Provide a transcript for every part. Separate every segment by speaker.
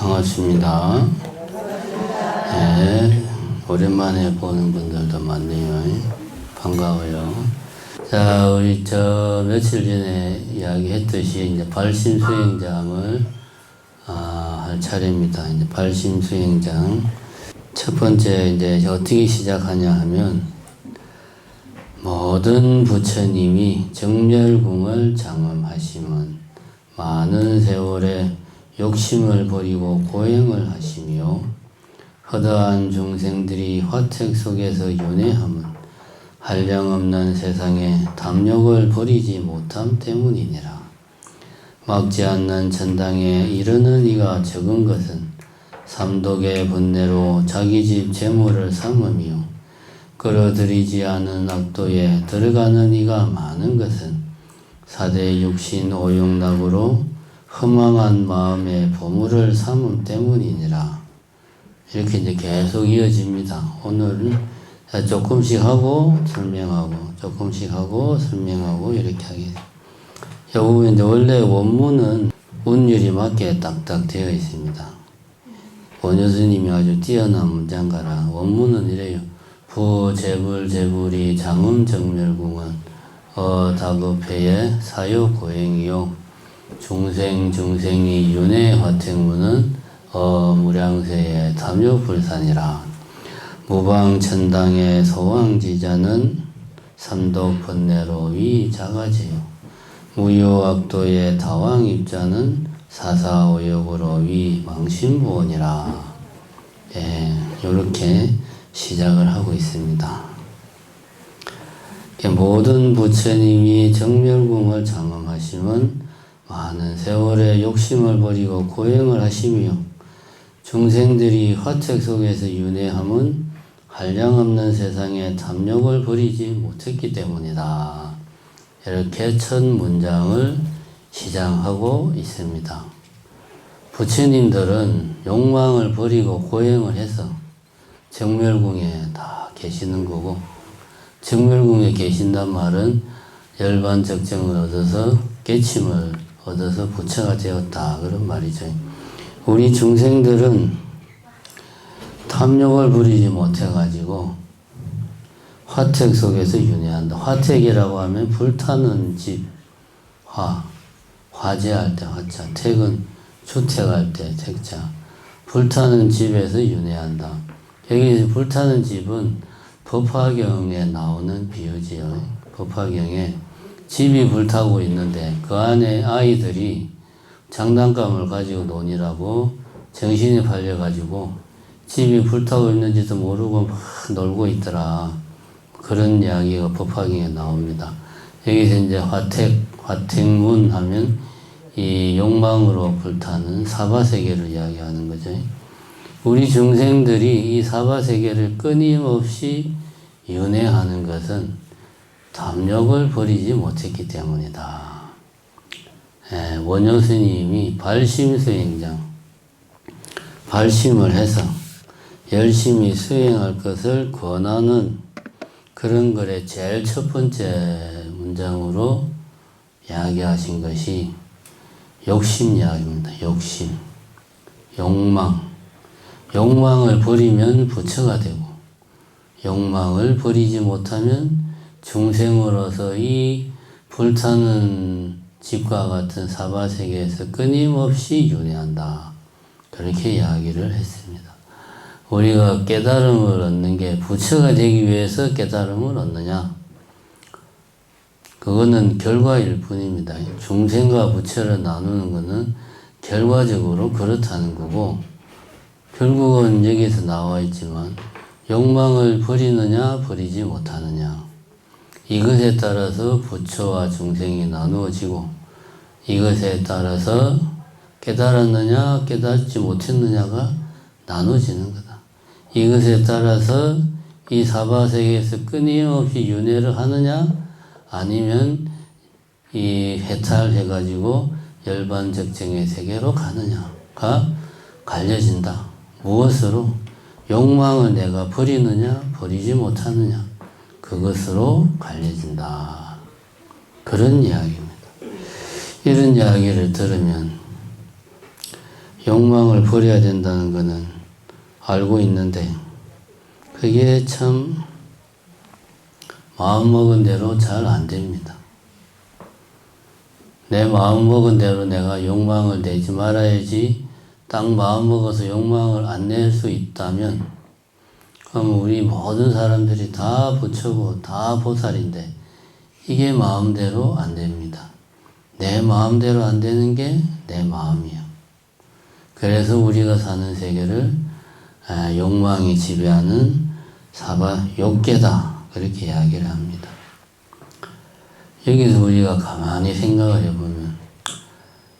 Speaker 1: 반갑습니다. 네, 오랜만에 보는 분들도 많네요. 반가워요. 자, 우리 며칠 전에 이야기했듯이 이제 발심 수행장을 할 차례입니다. 이제 발심 수행장. 첫 번째 이제 어떻게 시작하냐 하면 모든 부처님이 정멸궁을 장엄하심은 많은 세월에 욕심을 버리고 고행을 하시며 허다한 중생들이 화택 속에서 윤회함은 한량없는 세상에 담력을 버리지 못함 때문이니라. 막지 않는 천당에 이르는 이가 적은 것은 삼독의 번뇌로 자기 집 재물을 삼으며 끌어들이지 않은 악도에 들어가는 이가 많은 것은 사대 육신 오용락으로 허망한 마음의 보물을 삼음 때문이니라. 이렇게 이제 계속 이어집니다. 오늘은 조금씩 하고 설명하고 조금씩 하고 설명하고 이렇게 하겠습니다. 여기 이제 원래 원문은 운율이 맞게 딱딱 되어 있습니다. 원효스님이 아주 뛰어난 문장가라. 원문은 이래요. 부재불재불이 장음정멸궁은 다급해의 사요고행이요 중생이 윤회 화택문은 무량세의 담요불산이라. 무방천당의 소왕지자는 삼독 번뇌로 위자가지요 무효악도의 다왕입자는 사사오욕으로 위망신부원이라. 예, 이렇게 시작을 하고 있습니다. 모든 부처님이 정멸궁을 장엄하심은 많은 세월의 욕심을 버리고 고행을 하시며 중생들이 화택 속에서 윤회함은 한량없는 세상에 담력을 버리지 못했기 때문이다. 이렇게 첫 문장을 시작하고 있습니다. 부처님들은 욕망을 버리고 고행을 해서 정멸궁에 다 계시는 거고, 정멸궁에 계신단 말은 열반적정을 얻어서 깨침을 얻어서 부처가 되었다 그런 말이죠. 우리 중생들은 탐욕을 부리지 못해가지고 화택 속에서 윤회한다. 화택이라고 하면 불타는 집, 화재할 때 화자, 택은 주택할 때 택자, 불타는 집에서 윤회한다. 여기 불타는 집은 법화경에 나오는 비유지요. 법화경에 집이 불타고 있는데 그 안에 아이들이 장난감을 가지고 노니라고 정신이 팔려가지고 집이 불타고 있는지도 모르고 막 놀고 있더라. 그런 이야기가 법화경에 나옵니다. 여기서 이제 화택문 하면 이 욕망으로 불타는 사바세계를 이야기하는 거죠. 우리 중생들이 이 사바세계를 끊임없이 윤회하는 것은 담력을 버리지 못했기 때문이다. 원효스님이 발심수행장, 발심을 해서 열심히 수행할 것을 권하는 그런 글의 제일 첫 번째 문장으로 이야기하신 것이 욕심 이야기입니다. 욕심, 욕망을 버리면 부처가 되고, 욕망을 버리지 못하면 중생으로서 이 불타는 집과 같은 사바세계에서 끊임없이 윤회한다. 그렇게 이야기를 했습니다. 우리가 깨달음을 얻는 게 부처가 되기 위해서 깨달음을 얻느냐? 그거는 결과일 뿐입니다. 중생과 부처를 나누는 것은 결과적으로 그렇다는 거고, 결국은 여기서 나와 있지만 욕망을 버리느냐 버리지 못하느냐, 이것에 따라서 부처와 중생이 나누어지고, 이것에 따라서 깨달았느냐 깨닫지 못했느냐가 나눠지는 거다. 이것에 따라서 이 사바세계에서 끊임없이 윤회를 하느냐 아니면 이 해탈해가지고 열반적정의 세계로 가느냐가 갈려진다. 무엇으로? 욕망을 내가 버리느냐 버리지 못하느냐, 그것으로 갈려진다. 그런 이야기입니다. 이런 이야기를 들으면 욕망을 버려야 된다는 것은 알고 있는데 그게 참 마음먹은 대로 잘 안 됩니다. 내 마음먹은 대로 내가 욕망을 내지 말아야지 딱 마음먹어서 욕망을 안 낼 수 있다면 그럼 우리 모든 사람들이 다 부처고 다 보살인데 이게 마음대로 안 됩니다. 내 마음대로 안 되는 게 내 마음이야. 그래서 우리가 사는 세계를 욕망이 지배하는 욕계다 그렇게 이야기를 합니다. 여기서 우리가 가만히 생각을 해보면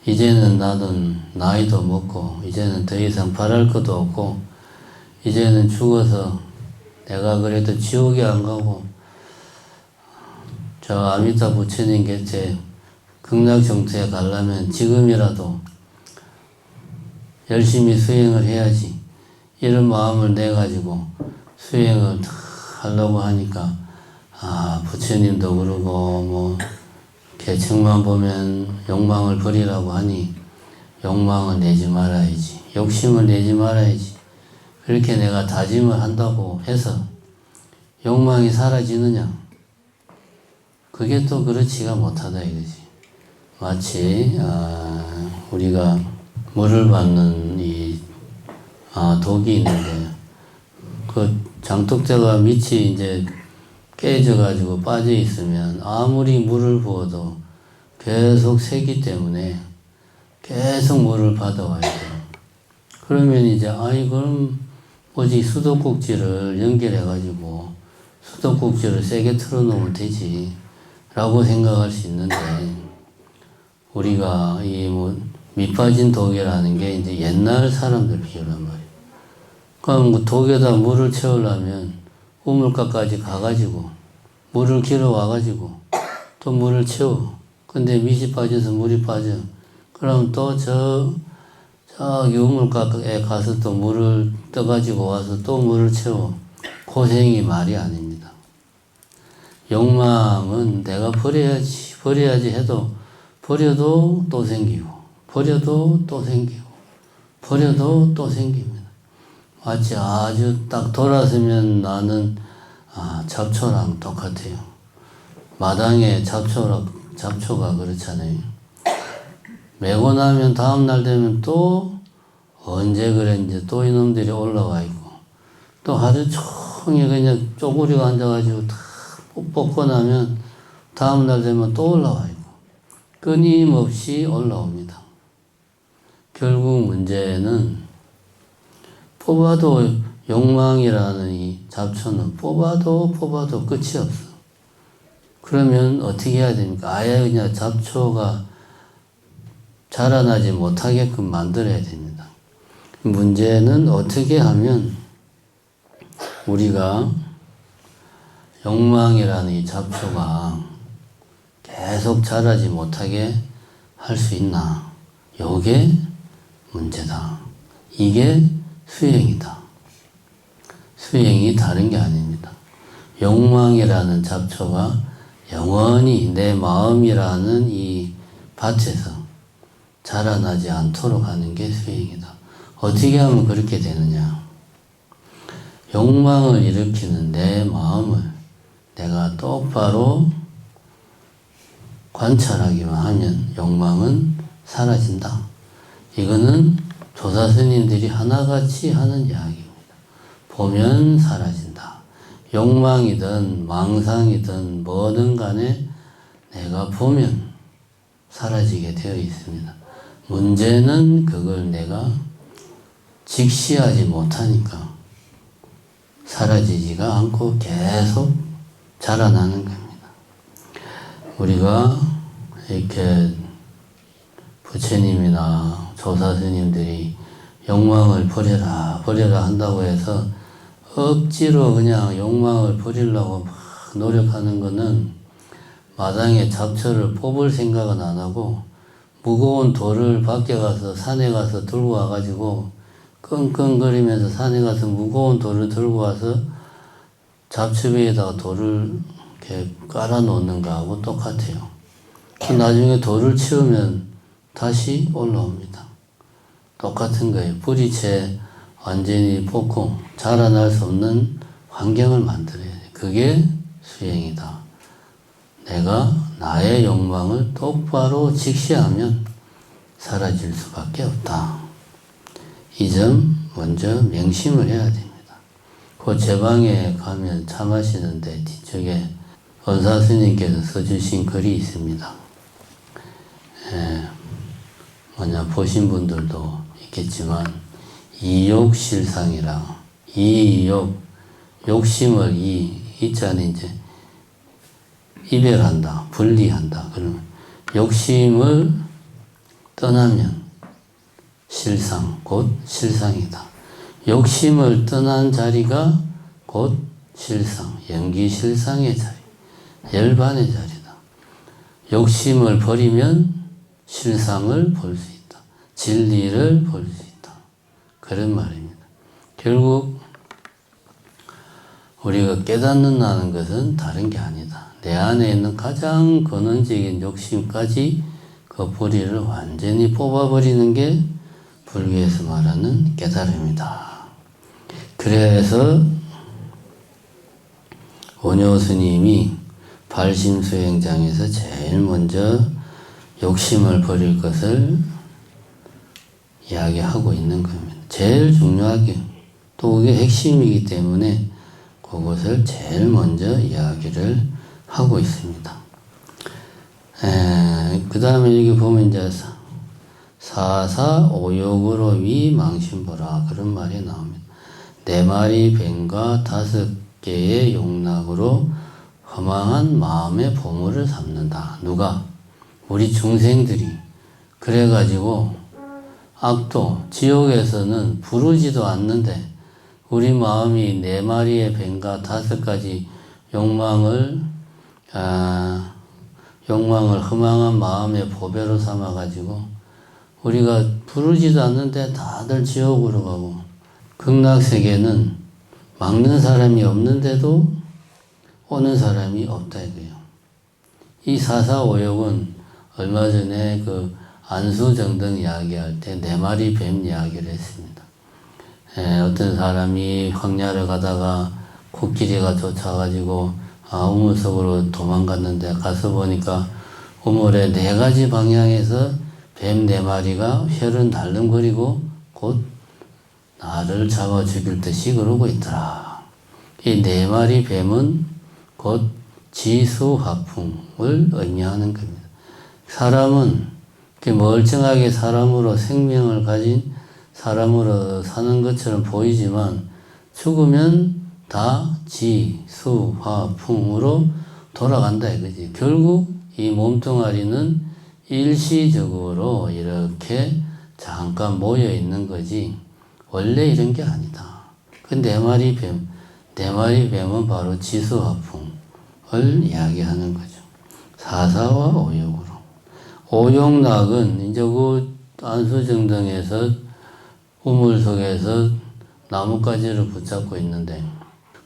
Speaker 1: 이제는 나도 나이도 먹고 이제는 더 이상 바랄 것도 없고 이제는 죽어서 내가 그래도 지옥에 안 가고 저 아미타 부처님 곁에 극락정토에 가려면 지금이라도 열심히 수행을 해야지 이런 마음을 내가지고 수행을 하려고 하니까 부처님도 그러고 계층만 보면 욕망을 버리라고 하니 욕망을 내지 말아야지 욕심을 내지 말아야지 그렇게 내가 다짐을 한다고 해서 욕망이 사라지느냐 그게 또 그렇지가 못하다 이거지. 마치 우리가 물을 받는 이 독이 있는데 그 장독대가 밑이 이제 깨져가지고 빠져 있으면 아무리 물을 부어도 계속 새기 때문에 계속 물을 받아와야 돼요. 그러면 이제 그럼 뭐지 수도꼭지를 연결해가지고 수도꼭지를 세게 틀어놓으면 되지 라고 생각할 수 있는데 우리가 밑 빠진 독이라는 게 이제 옛날 사람들 비유란 말이에요. 그럼 독에다 물을 채우려면 우물가까지 가가지고 물을 길어 와가지고 또 물을 채워. 근데 밑이 빠져서 물이 빠져. 그럼 또 저기 우물가에 가서 또 물을 떠가지고 와서 또 물을 채워. 고생이 말이 아닙니다. 욕망은 내가 버려야지 해도 버려도 또 생기고 버려도 또 생기고 버려도 또 생깁니다. 마치 아주 딱 돌아서면 나는 잡초랑 똑같아요. 마당에 잡초가 그렇잖아요. 메고 나면 다음날 되면 또 언제 그랬는지 또 이놈들이 올라와 있고 또 하루 종일 그냥 쪼그리고 앉아가지고 다 뽑고 나면 다음날 되면 또 올라와 있고 끊임없이 올라옵니다. 결국 문제는 뽑아도 욕망이라는 이 잡초는 뽑아도 끝이 없어. 그러면 어떻게 해야 됩니까? 아예 그냥 잡초가 자라나지 못하게끔 만들어야 됩니다. 문제는 어떻게 하면 우리가 욕망이라는 이 잡초가 계속 자라지 못하게 할 수 있나? 요게 문제다. 이게 수행이다. 수행이 다른 게 아닙니다. 욕망이라는 잡초가 영원히 내 마음이라는 이 밭에서 자라나지 않도록 하는 게 수행이다. 어떻게 하면 그렇게 되느냐? 욕망을 일으키는 내 마음을 내가 똑바로 관찰하기만 하면 욕망은 사라진다. 이거는 조사 스님들이 하나같이 하는 이야기입니다. 보면 사라진다. 욕망이든 망상이든 뭐든 간에 내가 보면 사라지게 되어 있습니다. 문제는 그걸 내가 직시하지 못하니까 사라지지가 않고 계속 자라나는 겁니다. 우리가 이렇게 부처님이나 조사 스님들이 욕망을 버려라 한다고 해서 억지로 그냥 욕망을 버리려고 막 노력하는 거는 마당에 잡초를 뽑을 생각은 안 하고 무거운 돌을 밖에 가서 산에 가서 들고 와가지고 끙끙거리면서 산에 가서 무거운 돌을 들고 와서 잡초 위에다가 돌을 이렇게 깔아 놓는 거하고 똑같아요. 나중에 돌을 치우면 다시 올라옵니다. 똑같은 거예요. 뿌리채 완전히 뽑고 자라날 수 없는 환경을 만들어야 돼. 그게 수행이다. 내가 나의 욕망을 똑바로 직시하면 사라질 수밖에 없다. 이 점 먼저 명심을 해야 됩니다. 그 제 방에 가면 차 마시는데 뒤쪽에 원사 스님께서 써주신 글이 있습니다. 보신 분들도 있겠지만 이욕실상이라 이욕 욕심을 이자는 이제 이별한다, 분리한다. 그러면 욕심을 떠나면 실상, 곧 실상이다. 욕심을 떠난 자리가 곧 실상, 연기실상의 자리, 열반의 자리다. 욕심을 버리면 실상을 볼 수 있다. 진리를 볼 수 있다. 그런 말입니다. 결국 우리가 깨닫는다는 것은 다른 게 아니다. 내 안에 있는 가장 근원적인 욕심까지 그 뿌리를 완전히 뽑아버리는 게 불교에서 말하는 깨달음이다. 그래서 원효 스님이 발심수행장에서 제일 먼저 욕심을 버릴 것을 이야기하고 있는 겁니다. 제일 중요하게 또 그게 핵심이기 때문에 그것을 제일 먼저 이야기를 하고 있습니다. 그 다음에 여기 보면 이제 사사오욕으로 위망신보라 그런 말이 나옵니다. 4마리 뱀과 5개의 용락으로 허망한 마음의 보물을 삼는다. 누가? 우리 중생들이. 그래가지고 악도, 지옥에서는 부르지도 않는데 우리 마음이 4마리의 뱀과 5가지 욕망을 허망한 마음의 보배로 삼아가지고 우리가 부르지도 않는데 다들 지옥으로 가고 극락세계는 막는 사람이 없는데도 오는 사람이 없다 이거예요. 이 사사오욕은 얼마 전에 그 안수정등 이야기할 때 4마리 뱀 이야기를 했습니다. 어떤 사람이 황야를 가다가 코끼리가 쫓아가지고 우물 속으로 도망갔는데 가서 보니까 우물의 4가지 방향에서 뱀 4마리가 혈은 달름거리고 곧 나를 잡아 죽일 듯이 그러고 있더라. 이 4마리 뱀은 곧 지수화풍을 의미하는 겁니다. 사람은 멀쩡하게 사람으로 생명을 가진 사람으로 사는 것처럼 보이지만 죽으면 다 지, 수, 화, 풍으로 돌아간다 이거지. 결국 이 몸뚱아리는 일시적으로 이렇게 잠깐 모여 있는 거지 원래 이런 게 아니다. 그 4마리 뱀은 바로 지수화풍을 이야기하는 거죠. 사사와 오욕으로. 오욕락은 이제 그 안수정등에서 우물 속에서 나뭇가지를 붙잡고 있는데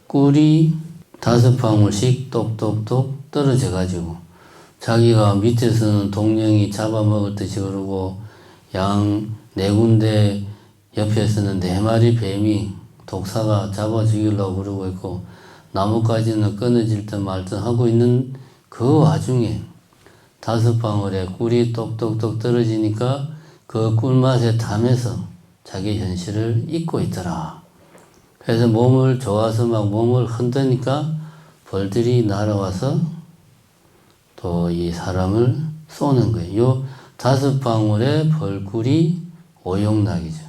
Speaker 1: 꿀이 5방울씩 똑똑똑 떨어져 가지고 자기가 밑에서는 동령이 잡아먹을 듯이 그러고 양 4군데 옆에서는 4마리 뱀이 독사가 잡아 죽이려고 그러고 있고 나뭇가지는 끊어질 듯 말 듯 하고 있는 그 와중에 5방울에 꿀이 똑똑똑 떨어지니까 그 꿀맛에 탐해서 자기 현실을 잊고 있더라. 그래서 몸을 좋아서 막 몸을 흔드니까 벌들이 날아와서 또 이 사람을 쏘는 거예요. 요 5방울의 벌꿀이 오욕락이죠.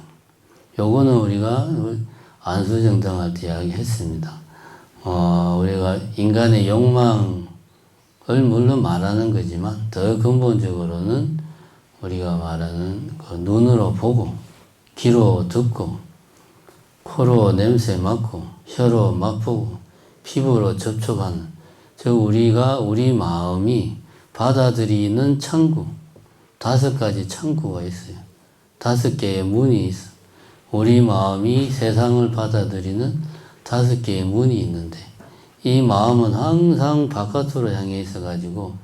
Speaker 1: 요거는 우리가 안수정등할 때 이야기했습니다. 우리가 인간의 욕망을 물론 말하는 거지만 더 근본적으로는 우리가 말하는 그 눈으로 보고 귀로 듣고 코로 냄새 맡고 혀로 맛보고 피부로 접촉하는 우리 마음이 받아들이는 창구 5가지 창구가 있어요. 5개의 문이 있어. 우리 마음이 세상을 받아들이는 5개의 문이 있는데 이 마음은 항상 바깥으로 향해 있어가지고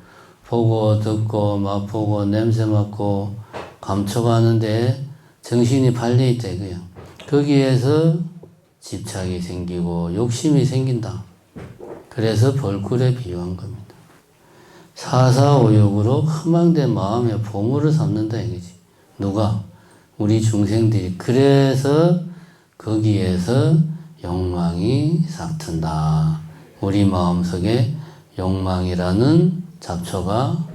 Speaker 1: 보고 듣고 맛보고 냄새 맡고 감촉하는데 정신이 팔려있다 이거야. 거기에서 집착이 생기고 욕심이 생긴다. 그래서 벌꿀에 비유한 겁니다. 사사오욕으로 흠망된 마음의 보물을 삼는다 이거지. 누가? 우리 중생들이. 그래서 거기에서 욕망이 싹튼다. 우리 마음속에 욕망이라는 잡초가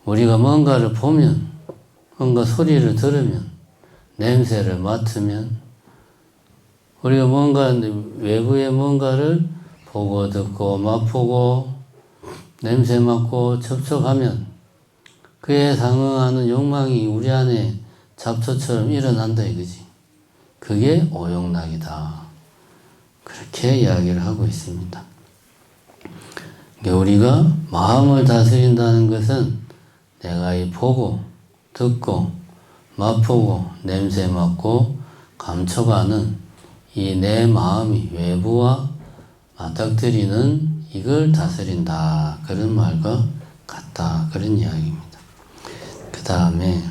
Speaker 1: 우리가 뭔가를 보면, 뭔가 소리를 들으면, 냄새를 맡으면, 우리가 뭔가 외부의 뭔가를 보고 듣고 맛보고 냄새 맡고 접촉하면 그에 상응하는 욕망이 우리 안에 잡초처럼 일어난다 이거지. 그게 오욕락이다. 그렇게 이야기를 하고 있습니다. 그러니까 우리가 마음을 다스린다는 것은 내가 이 보고 듣고 맛보고 냄새 맡고 감촉하는 이 내 마음이 외부와 맞닥뜨리는 이걸 다스린다. 그런 말과 같다. 그런 이야기입니다. 그 다음에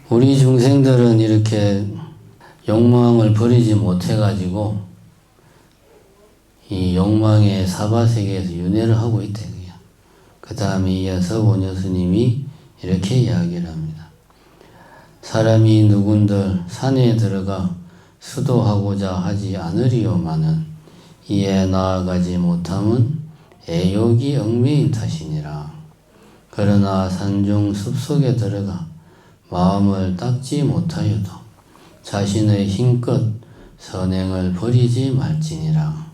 Speaker 1: 우리 중생들은 이렇게 욕망을 버리지 못해가지고 이 욕망의 사바세계에서 윤회를 하고 있다. 그 다음에 이어서 원효 스님이 이렇게 이야기를 합니다. 사람이 누군들 산에 들어가 수도하고자 하지 않으리요마는 이에 나아가지 못함은 애욕이 얽매인 탓이니라. 그러나 산중 숲속에 들어가 마음을 닦지 못하여도 자신의 힘껏 선행을 버리지 말지니라.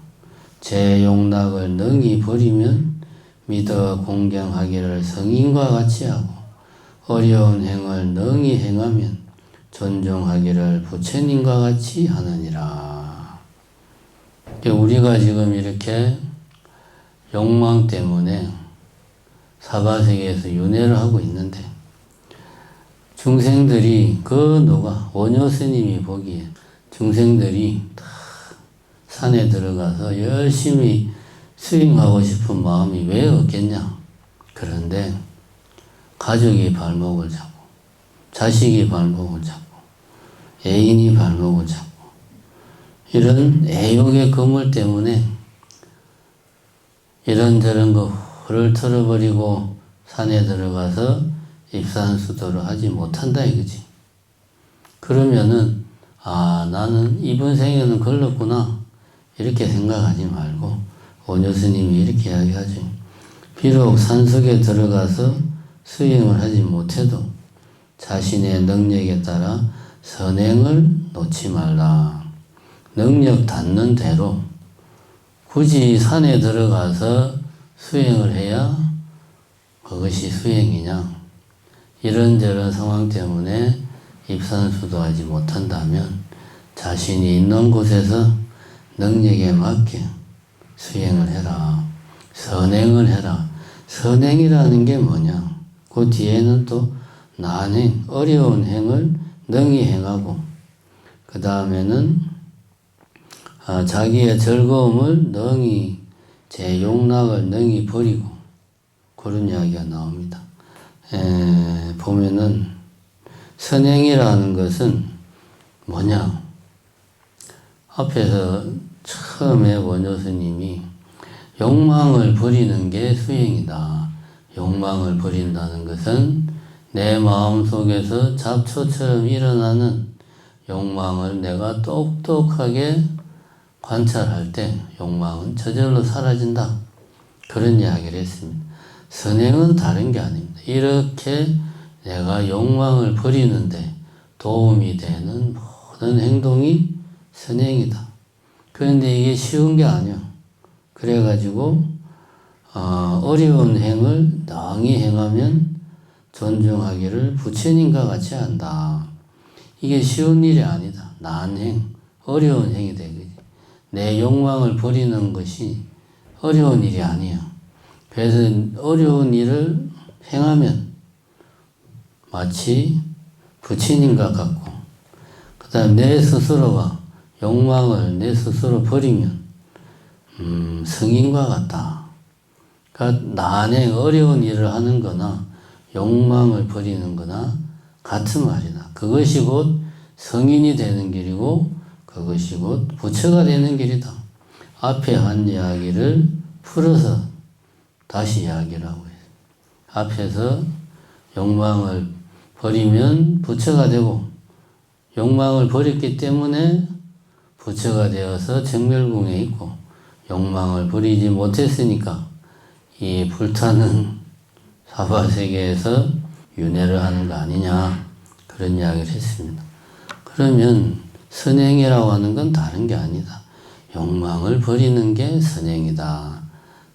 Speaker 1: 제 욕락을 능히 버리면 믿어 공경하기를 성인과 같이 하고 어려운 행을 능히 행하면 존중하기를 부처님과 같이 하느니라. 우리가 지금 이렇게 욕망 때문에 사바세계에서 윤회를 하고 있는데 중생들이 누가 원효 스님이 보기에 중생들이 다 산에 들어가서 열심히 수행하고 싶은 마음이 왜 없겠냐. 그런데 가족이 발목을 잡고 자식이 발목을 잡고 애인이 발목을 잡고 이런 애욕의 그물 때문에 이런저런 거를 털어버리고 산에 들어가서 입산수도를 하지 못한다 이거지. 그러면은 나는 이번 생에는 걸렸구나 이렇게 생각하지 말고 원효 스님이 이렇게 이야기하죠. 비록 산속에 들어가서 수행을 하지 못해도 자신의 능력에 따라 선행을 놓지 말라. 능력 닿는 대로 굳이 산에 들어가서 수행을 해야 그것이 수행이냐. 이런저런 상황 때문에 입산수도하지 못한다면 자신이 있는 곳에서 능력에 맞게 수행을 해라. 선행을 해라. 선행이라는 게 뭐냐? 그 뒤에는 또 난행, 어려운 행을 능히 행하고 그 다음에는 자기의 즐거움을 능히 제 욕락을 능히 버리고 그런 이야기가 나옵니다. 보면은 선행이라는 것은 뭐냐? 앞에서 처음에 원효 스님이 욕망을 버리는 게 수행이다. 욕망을 버린다는 것은 내 마음속에서 잡초처럼 일어나는 욕망을 내가 똑똑하게 관찰할 때 욕망은 저절로 사라진다. 그런 이야기를 했습니다. 선행은 다른 게 아닙니다. 이렇게 내가 욕망을 버리는데 도움이 되는 모든 행동이 선행이다. 그런데 이게 쉬운 게 아니야. 그래가지고 어려운 행을 능히 행하면 존중하기를 부처님과 같이 한다. 이게 쉬운 일이 아니다. 난행, 어려운 행이 되겠지. 내 욕망을 버리는 것이 어려운 일이 아니야. 그래서 어려운 일을 행하면 마치 부처님과 같고 그 다음 내 스스로가 욕망을 내 스스로 버리면 성인과 같다. 그러니까 난행 어려운 일을 하는 거나 욕망을 버리는 거나 같은 말이다. 그것이 곧 성인이 되는 길이고 그것이 곧 부처가 되는 길이다. 앞에 한 이야기를 풀어서 다시 이야기를 하고 있어요. 앞에서 욕망을 버리면 부처가 되고 욕망을 버렸기 때문에 부처가 되어서 정멸궁에 있고 욕망을 버리지 못했으니까 이 불타는 사바세계에서 윤회를 하는 거 아니냐 그런 이야기를 했습니다. 그러면 선행이라고 하는 건 다른 게 아니다. 욕망을 버리는 게 선행이다.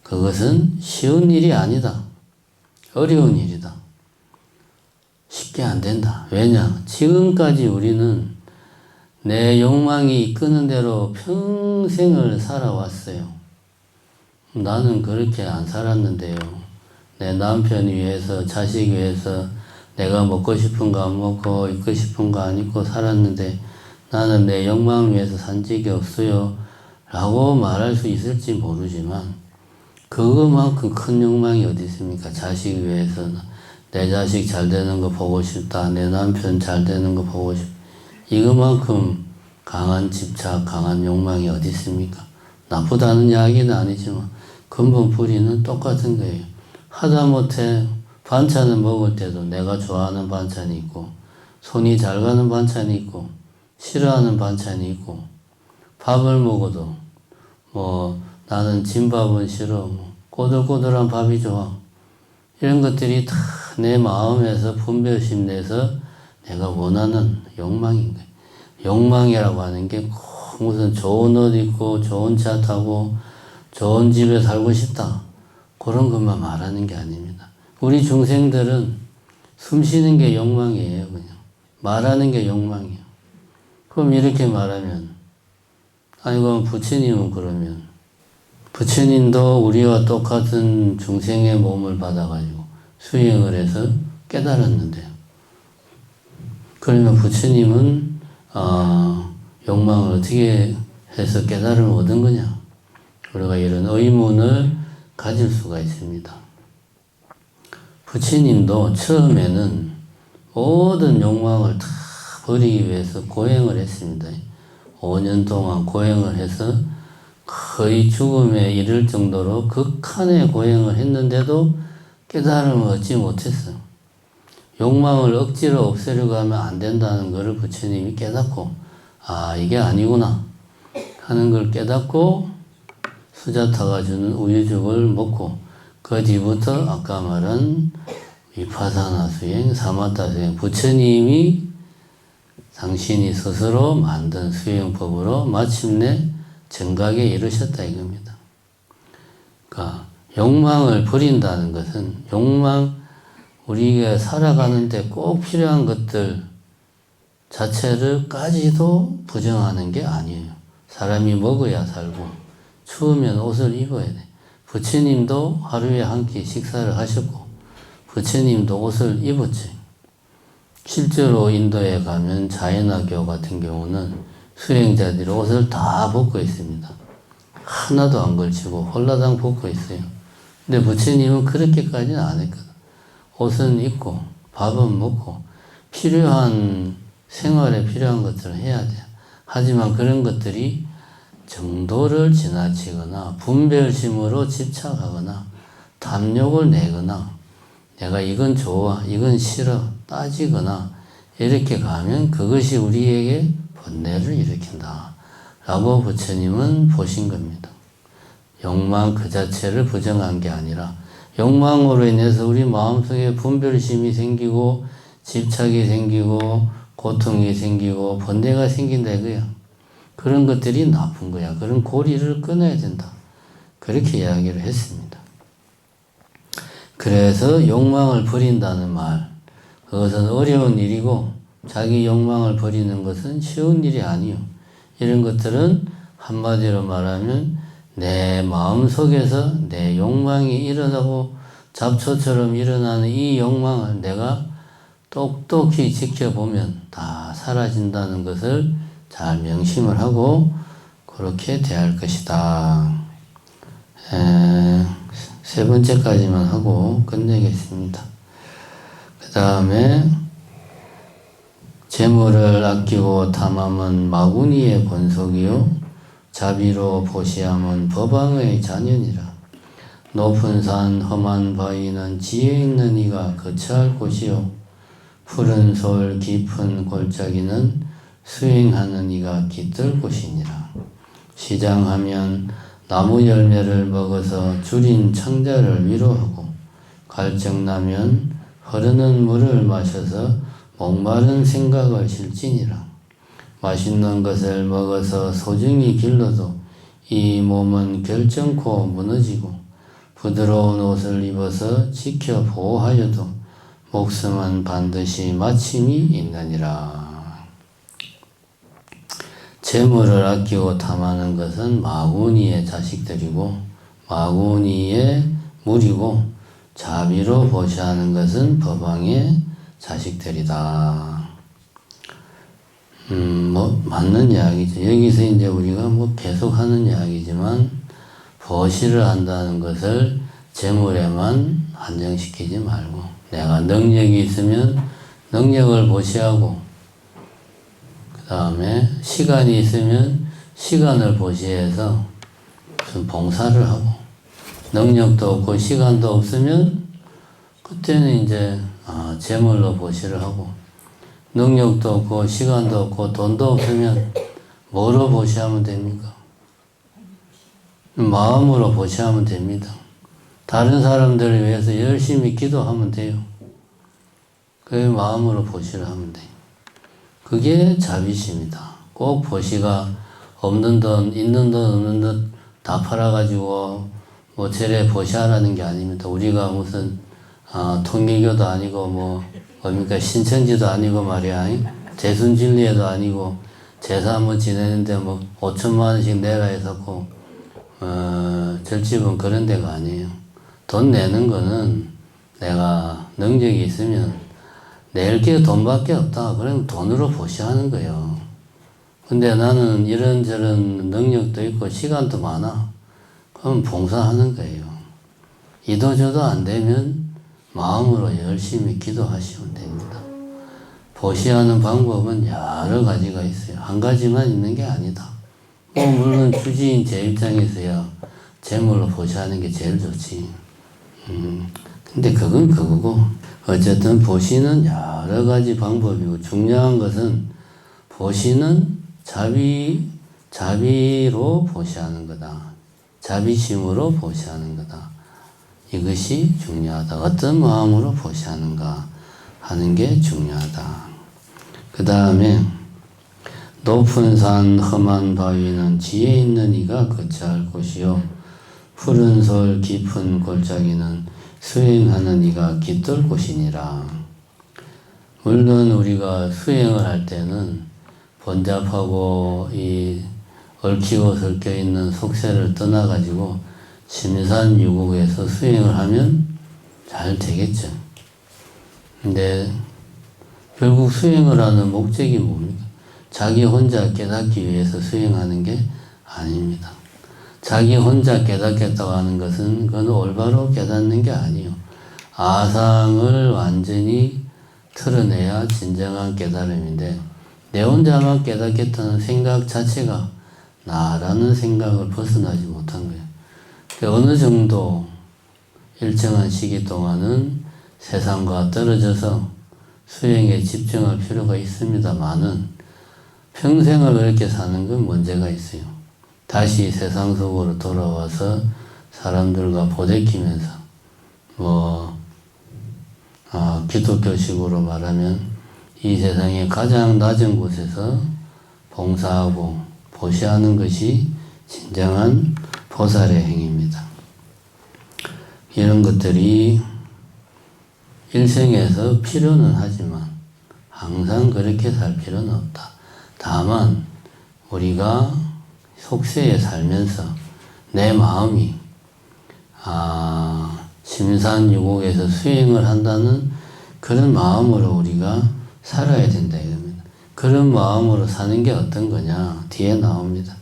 Speaker 1: 그것은 쉬운 일이 아니다. 어려운 일이다. 쉽게 안 된다. 왜냐? 지금까지 우리는 내 욕망이 이끄는 대로 평생을 살아왔어요. 나는 그렇게 안 살았는데요. 내 남편 위해서, 자식 위해서 내가 먹고 싶은 거 안 먹고 입고 싶은 거 안 입고 살았는데 나는 내 욕망을 위해서 산 적이 없어요. 라고 말할 수 있을지 모르지만 그것만큼 큰 욕망이 어디 있습니까? 자식 위해서 내 자식 잘 되는 거 보고 싶다. 내 남편 잘 되는 거 보고 싶다. 이것만큼 강한 집착, 강한 욕망이 어디 있습니까? 나쁘다는 이야기는 아니지만 근본 뿌리는 똑같은 거예요. 하다못해 반찬을 먹을 때도 내가 좋아하는 반찬이 있고 손이 잘 가는 반찬이 있고 싫어하는 반찬이 있고 밥을 먹어도 뭐 나는 진밥은 싫어. 꼬들꼬들한 밥이 좋아. 이런 것들이 다 내 마음에서 분별심 내서 내가 원하는 욕망인 거예요. 욕망이라고 하는 게 꼭 무슨 좋은 옷 입고 좋은 차 타고 좋은 집에 살고 싶다. 그런 것만 말하는 게 아닙니다. 우리 중생들은 숨 쉬는 게 욕망이에요. 그냥 말하는 게 욕망이에요. 그럼 이렇게 말하면 아니 그럼 부처님은 그러면 부처님도 우리와 똑같은 중생의 몸을 받아가지고 수행을 해서 깨달았는데요. 그러면 부처님은 욕망을 어떻게 해서 깨달음을 얻은 거냐? 우리가 이런 의문을 가질 수가 있습니다. 부처님도 처음에는 모든 욕망을 다 버리기 위해서 고행을 했습니다. 5년 동안 고행을 해서 거의 죽음에 이를 정도로 극한의 고행을 했는데도 깨달음을 얻지 못했어요. 욕망을 억지로 없애려고 하면 안 된다는 것을 부처님이 깨닫고 아 이게 아니구나 하는 걸 깨닫고 수자타가 주는 우유죽을 먹고 그 뒤부터 아까 말한 위파사나 수행, 사마타 수행 부처님이 당신이 스스로 만든 수행법으로 마침내 정각에 이르셨다 이겁니다. 그러니까 욕망을 버린다는 것은 우리가 살아가는데 꼭 필요한 것들 자체를까지도 부정하는 게 아니에요. 사람이 먹어야 살고 추우면 옷을 입어야 돼. 부처님도 하루에 한 끼 식사를 하셨고 부처님도 옷을 입었지. 실제로 인도에 가면 자이나교 같은 경우는 수행자들이 옷을 다 벗고 있습니다. 하나도 안 걸치고 홀라당 벗고 있어요. 근데 부처님은 그렇게까지는 안 했거든. 옷은 입고 밥은 먹고 필요한 생활에 필요한 것들을 해야 돼요. 하지만 그런 것들이 정도를 지나치거나 분별심으로 집착하거나 탐욕을 내거나 내가 이건 좋아 이건 싫어 따지거나 이렇게 가면 그것이 우리에게 번뇌를 일으킨다 라고 부처님은 보신 겁니다. 욕망 그 자체를 부정한 게 아니라 욕망으로 인해서 우리 마음속에 분별심이 생기고 집착이 생기고 고통이 생기고 번뇌가 생긴다 이거야. 그런 것들이 나쁜 거야. 그런 고리를 끊어야 된다. 그렇게 이야기를 했습니다. 그래서 욕망을 버린다는 말, 그것은 어려운 일이고 자기 욕망을 버리는 것은 쉬운 일이 아니요. 이런 것들은 한마디로 말하면 내 마음속에서 내 욕망이 일어나고 잡초처럼 일어나는 이 욕망을 내가 똑똑히 지켜보면 다 사라진다는 것을 잘 명심을 하고 그렇게 대할 것이다. 세 번째까지만 하고 끝내겠습니다. 그 다음에 재물을 아끼고 탐함은 마구니의 본속이요 자비로 보시함은 법왕의 자년이라. 높은 산 험한 바위는 지혜 있는 이가 거처할 곳이요 푸른 솔 깊은 골짜기는 수행하는 이가 깃들 곳이니라. 시장하면 나무 열매를 먹어서 줄인 창자를 위로하고 갈증나면 흐르는 물을 마셔서 목마른 생각을 실지니라. 맛있는 것을 먹어서 소중히 길러도 이 몸은 결정코 무너지고 부드러운 옷을 입어서 지켜 보호하여도 목숨은 반드시 마침이 있느니라. 재물을 아끼고 탐하는 것은 마구니의 자식들이고 마구니의 무리고 자비로 보시하는 것은 법왕의 자식들이다. 맞는 이야기죠. 여기서 이제 우리가 계속 하는 이야기지만 보시를 한다는 것을 재물에만 한정시키지 말고 내가 능력이 있으면 능력을 보시하고 그 다음에 시간이 있으면 시간을 보시해서 무슨 봉사를 하고 능력도 없고 시간도 없으면 그때는 이제 재물로 보시를 하고 능력도 없고 시간도 없고 돈도 없으면 뭐로 보시하면 됩니까? 마음으로 보시하면 됩니다. 다른 사람들을 위해서 열심히 기도하면 돼요. 그 마음으로 보시를 하면 돼요. 그게 자비심이다. 꼭 보시가 없는 돈, 있는 돈, 없는 돈 다 팔아가지고 저래 보시하라는 게 아닙니다. 우리가 무슨 통일교도 아니고 뭡니까 신천지도 아니고 말이야. 대순진리에도 아니고 제사 한번 지내는데 5천만 원씩 내라 해서 절집은 그런 데가 아니에요. 돈 내는 거는 내가 능력이 있으면 낼 게 돈밖에 없다. 그러면 돈으로 보시하는 거예요. 근데 나는 이런저런 능력도 있고 시간도 많아. 그럼 봉사하는 거예요. 이도저도 안 되면 마음으로 열심히 기도하시면 됩니다. 보시하는 방법은 여러 가지가 있어요. 한 가지만 있는 게 아니다. 물론 주지인 제 입장에서야 재물로 보시하는 게 제일 좋지. 근데 그건 그거고 어쨌든 보시는 여러 가지 방법이고 중요한 것은 보시는 자비로 보시하는 거다. 자비심으로 보시하는 거다. 이것이 중요하다. 어떤 마음으로 보시하는가 하는 게 중요하다. 그 다음에 높은 산 험한 바위는 지혜 있는 이가 거처할 곳이요 푸른 솔 깊은 골짜기는 수행하는 이가 깃들 곳이니라. 물론 우리가 수행을 할 때는 번잡하고 이 얽히고 설켜 있는 속세를 떠나가지고 심산유곡에서 수행을 하면 잘 되겠죠. 근데 결국 수행을 하는 목적이 뭡니까? 자기 혼자 깨닫기 위해서 수행하는 게 아닙니다. 자기 혼자 깨닫겠다고 하는 것은 그건 올바로 깨닫는 게 아니에요. 아상을 완전히 털어내야 진정한 깨달음인데 내 혼자만 깨닫겠다는 생각 자체가 나라는 생각을 벗어나지 못한 거예요. 어느 정도 일정한 시기 동안은 세상과 떨어져서 수행에 집중할 필요가 있습니다만은 평생을 그렇게 사는 건 문제가 있어요. 다시 세상 속으로 돌아와서 사람들과 보대끼면서 기독교식으로 말하면 이 세상의 가장 낮은 곳에서 봉사하고 보시하는 것이 진정한 보살의 행위입니다. 이런 것들이 일생에서 필요는 하지만 항상 그렇게 살 필요는 없다. 다만 우리가 속세에 살면서 내 마음이 심산유곡에서 수행을 한다는 그런 마음으로 우리가 살아야 된다 이겁니다. 그런 마음으로 사는 게 어떤 거냐 뒤에 나옵니다.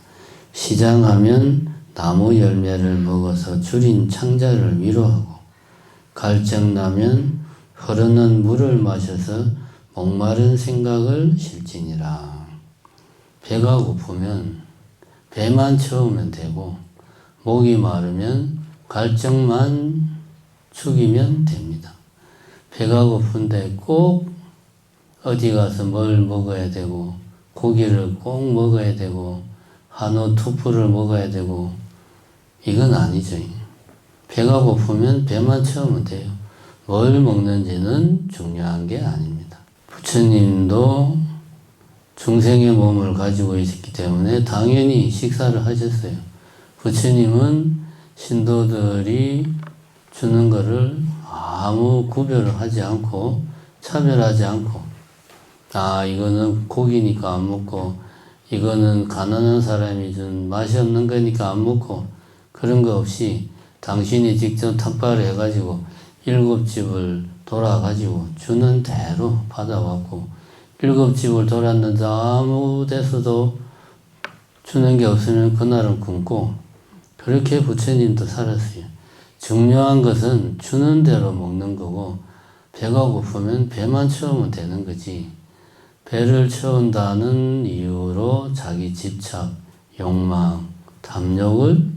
Speaker 1: 시장하면 나무 열매를 먹어서 줄인 창자를 위로하고 갈증나면 흐르는 물을 마셔서 목마른 생각을 실지니라. 배가 고프면 배만 채우면 되고 목이 마르면 갈증만 죽이면 됩니다. 배가 고픈데 꼭 어디 가서 뭘 먹어야 되고 고기를 꼭 먹어야 되고 한우 투프를 먹어야 되고 이건 아니죠. 배가 고프면 배만 채우면 돼요. 뭘 먹는지는 중요한 게 아닙니다. 부처님도 중생의 몸을 가지고 있기 때문에 당연히 식사를 하셨어요. 부처님은 신도들이 주는 거를 아무 구별을 하지 않고 차별하지 않고 이거는 고기니까 안 먹고 이거는 가난한 사람이 준 맛이 없는 거니까 안 먹고 그런 거 없이 당신이 직접 탁발을 해가지고 7집을 돌아가지고 주는 대로 받아왔고 7집을 돌았는데 아무 데서도 주는 게 없으면 그날은 굶고 그렇게 부처님도 살았어요. 중요한 것은 주는 대로 먹는 거고 배가 고프면 배만 채우면 되는 거지 배를 채운다는 이유로 자기 집착, 욕망, 탐욕을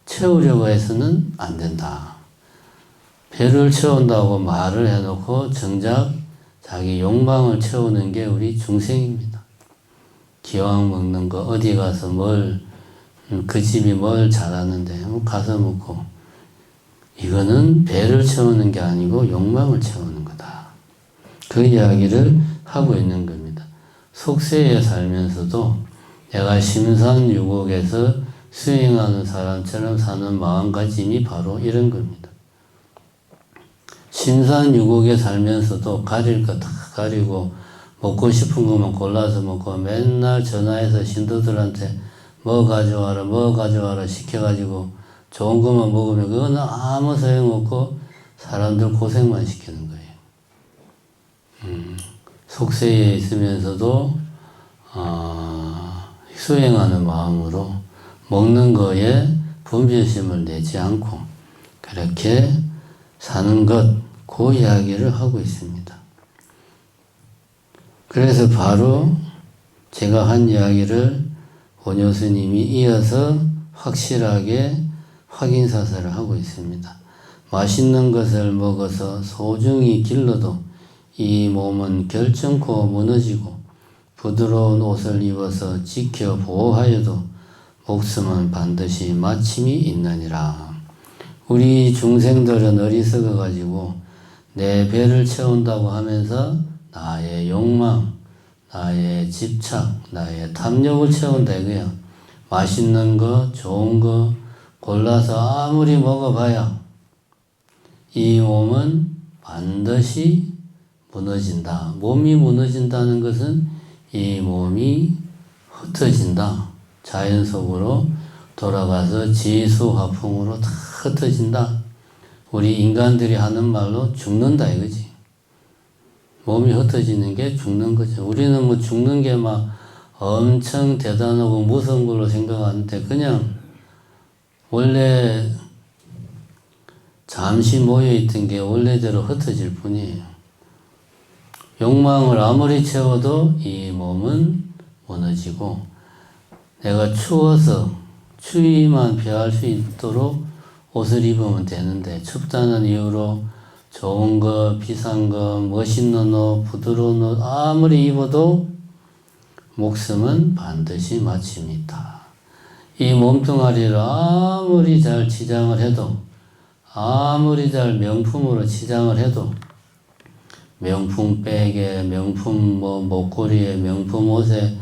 Speaker 1: 채우려고 해서는 안 된다. 배를 채운다고 말을 해놓고 정작 자기 욕망을 채우는 게 우리 중생입니다. 기왕 먹는 거 어디 가서 그 집이 뭘 잘하는데 가서 먹고 이거는 배를 채우는 게 아니고 욕망을 채우는 거다. 그 이야기를 하고 있는 겁니다. 속세에 살면서도 내가 심산유곡에서 수행하는 사람처럼 사는 마음가짐이 바로 이런 겁니다. 심산유곡에 살면서도 가릴 거 다 가리고 먹고 싶은 것만 골라서 먹고 맨날 전화해서 신도들한테 뭐 가져와라 시켜가지고 좋은 것만 먹으면 그거는 아무 소용없고 사람들 고생만 시키는 거예요. 속세에 있으면서도 수행하는 마음으로 먹는 거에 분별심을 내지 않고 그렇게 사는 것, 그 이야기를 하고 있습니다. 그래서 바로 제가 한 이야기를 원효 스님이 이어서 확실하게 확인사설을 하고 있습니다. 맛있는 것을 먹어서 소중히 길러도 이 몸은 결정코 무너지고 부드러운 옷을 입어서 지켜 보호하여도 목숨은 반드시 마침이 있느니라. 우리 중생들은 어리석어가지고 내 배를 채운다고 하면서 나의 욕망, 나의 집착, 나의 탐욕을 채운다 이거야. 맛있는 거, 좋은 거 골라서 아무리 먹어봐야 이 몸은 반드시 무너진다. 몸이 무너진다는 것은 이 몸이 흩어진다. 자연 속으로 돌아가서 지수화풍으로 다 흩어진다. 우리 인간들이 하는 말로 죽는다 이거지. 몸이 흩어지는 게 죽는 거죠. 우리는 뭐 죽는 게 막 엄청 대단하고 무서운 걸로 생각하는데 그냥 원래 잠시 모여있던 게 원래대로 흩어질 뿐이에요. 욕망을 아무리 채워도 이 몸은 무너지고 내가 추워서 추위만 피할 수 있도록 옷을 입으면 되는데 춥다는 이유로 좋은 거, 비싼 거, 멋있는 옷, 부드러운 옷 아무리 입어도 목숨은 반드시 마침이 있다. 이 몸뚱아리를 아무리 잘 치장을 해도 아무리 잘 명품으로 치장을 해도 명품 백에, 명품 목걸이에, 명품 옷에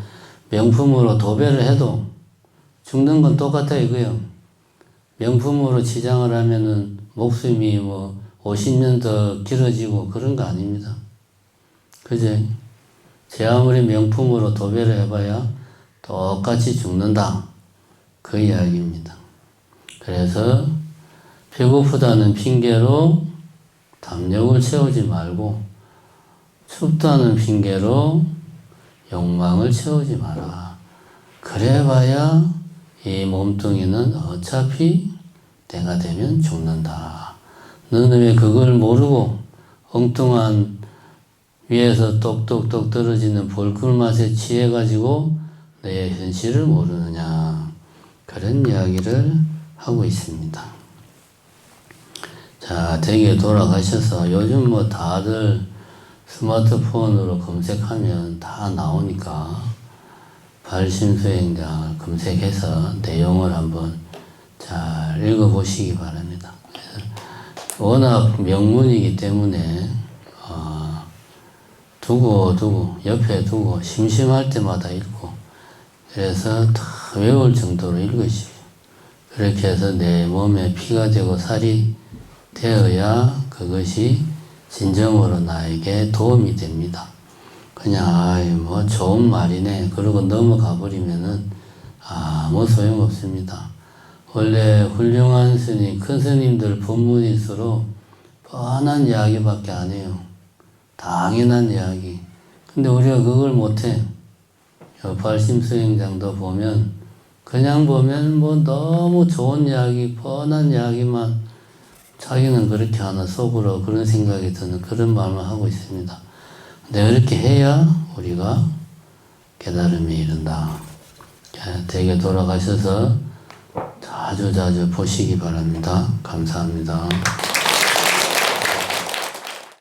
Speaker 1: 명품으로 도배를 해도 죽는 건 똑같아 이거요. 명품으로 치장을 하면은 목숨이 50년 더 길어지고 그런 거 아닙니다. 그제? 제 아무리 명품으로 도배를 해봐야 똑같이 죽는다. 그 이야기입니다. 그래서 배고프다는 핑계로 탐욕을 채우지 말고 춥다는 핑계로 욕망을 채우지 마라. 그래봐야 이 몸뚱이는 어차피 때가 되면 죽는다. 너는 왜 그걸 모르고 엉뚱한 위에서 똑똑똑 떨어지는 볼꿀맛에 취해가지고 내 현실을 모르느냐. 그런 이야기를 하고 있습니다. 자, 댁에 돌아가셔서 요즘 뭐 다들 스마트폰으로 검색하면 다 나오니까 발심수행자 검색해서 내용을 한번 잘 읽어보시기 바랍니다. 워낙 명문이기 때문에 옆에 두고 심심할 때마다 읽고 그래서 다 외울 정도로 읽으십시오. 그렇게 해서 내 몸에 피가 되고 살이 되어야 그것이 진정으로 나에게 도움이 됩니다. 그냥 뭐 좋은 말이네 그러고 넘어가 버리면은 아무 소용없습니다. 원래 훌륭한 스님, 큰 스님들 법문일수록 뻔한 이야기밖에 안 해요. 당연한 이야기. 근데 우리가 그걸 못해. 발심수행장도 보면 그냥 보면 뭐 너무 좋은 이야기, 뻔한 이야기만 자기는 그렇게 하나 속으로 그런 생각이 드는 그런 말만 하고 있습니다. 근데 그렇게 해야 우리가 깨달음에 이른다. 댁에 돌아가셔서 자주 보시기 바랍니다. 감사합니다.